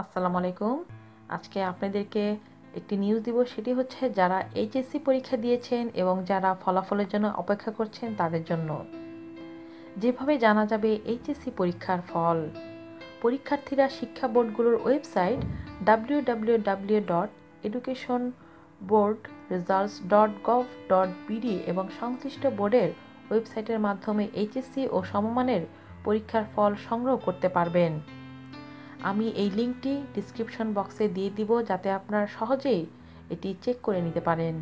আসসালামু আলাইকুম। আজকে আপনাদেরকে একটি নিউজ দিব, সেটি হচ্ছে যারা এইচএসসি পরীক্ষা দিয়েছেন এবং যারা ফলাফলের জন্য অপেক্ষা করছেন তাদের জন্য। যেভাবে জানা যাবে এইচএসসি পরীক্ষার ফল, পরীক্ষার্থীরা শিক্ষা বোর্ডগুলোর ওয়েবসাইট www.educationboardresults.gov.bd এবং সংশ্লিষ্ট বোর্ডের ওয়েবসাইটের মাধ্যমে এইচএসসি ও সমমানের পরীক্ষার ফল সংগ্রহ করতে পারবেন। আমি এই লিঙ্কটি ডিসক্রিপশন বক্সে দিয়ে দিব, যাতে আপনারা সহজেই এটি চেক করে নিতে পারেন।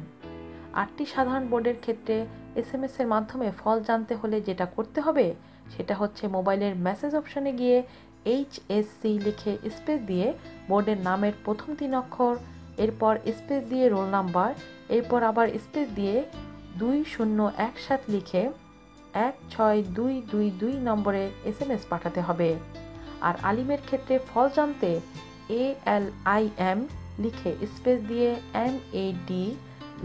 8টি সাধারণ বোর্ডের ক্ষেত্রে এসএমএস এর মাধ্যমে ফল জানতে হলে যেটা করতে হবে সেটা হচ্ছে মোবাইলের মেসেজ অপশনে গিয়ে এইচএসসি লিখে স্পেস দিয়ে বোর্ডের নামের প্রথম 3 অক্ষর, এরপর স্পেস দিয়ে রোল নাম্বার, এরপর আবার স্পেস দিয়ে 2017 লিখে 16222 নম্বরে এসএমএস পাঠাতে হবে। আর আলিমের ক্ষেত্রে ফল জানতে ALIM লিখে স্পেস দিয়ে MAD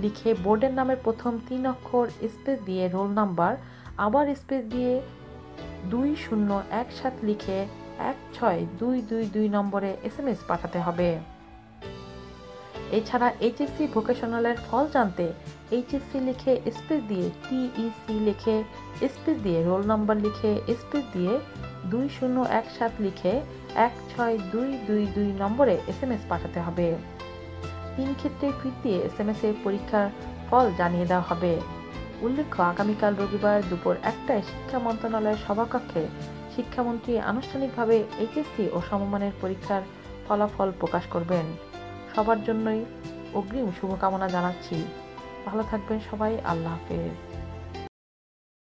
লিখে বোর্ডের নামের প্রথম 3 অক্ষর, স্পেস দিয়ে রোল নাম্বার, আবার স্পেস দিয়ে 2017 লিখে 16222 নম্বরে এসএমএস পাঠাতে হবে। এছাড়া এইচএসসি ভোকেশনালের ফল জানতে এইচএসসি লিখে স্পেস দিয়ে TEC লিখে স্পেস দিয়ে রোল নাম্বার লিখে স্পেস দিয়ে 2017 লিখে 16222 নম্বরে এসএমএস পাঠাতে হবে। 3 ক্ষেত্রে ফিড দিয়ে এসএমএস এর পরীক্ষার ফল জানিয়ে দেওয়া হবে। উল্লেখ্য, আগামীকাল রবিবার দুপুর 1টায় শিক্ষা মন্ত্রণালয়ের সভাকক্ষে শিক্ষামন্ত্রী আনুষ্ঠানিকভাবে এইচএসসি ও সমমানের পরীক্ষার ফলাফল প্রকাশ করবেন। সবার জন্যই অগ্রিম শুভকামনা জানাচ্ছি। ভালো থাকবেন সবাই। আল্লাহ হাফেজ।